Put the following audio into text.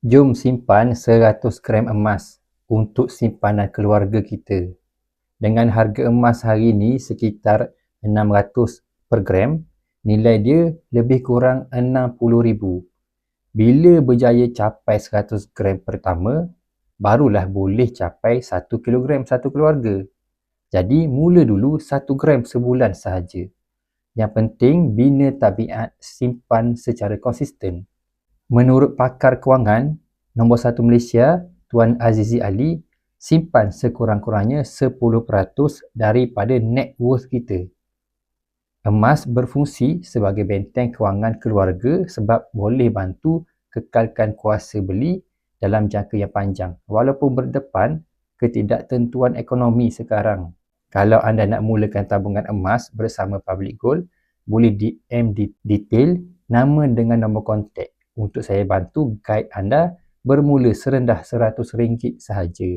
Jom simpan 100 gram emas untuk simpanan keluarga kita. Dengan harga emas hari ini sekitar 600 per gram, nilai dia lebih kurang 60,000. Bila berjaya capai 100 gram pertama, barulah boleh capai 1 kilogram satu keluarga. Jadi, mula dulu 1 gram sebulan sahaja. Yang penting, bina tabiat simpan secara konsisten. Menurut pakar kewangan nombor 1 Malaysia, Tuan Azizi Ali, simpan sekurang-kurangnya 10% daripada net worth kita. Emas berfungsi sebagai benteng kewangan keluarga sebab boleh bantu kekalkan kuasa beli dalam jangka yang panjang walaupun berdepan ketidaktentuan ekonomi sekarang. Kalau anda nak mulakan tabungan emas bersama Public Gold, boleh DM detail nama dengan nombor kontak untuk saya bantu guide anda bermula serendah RM100 sahaja.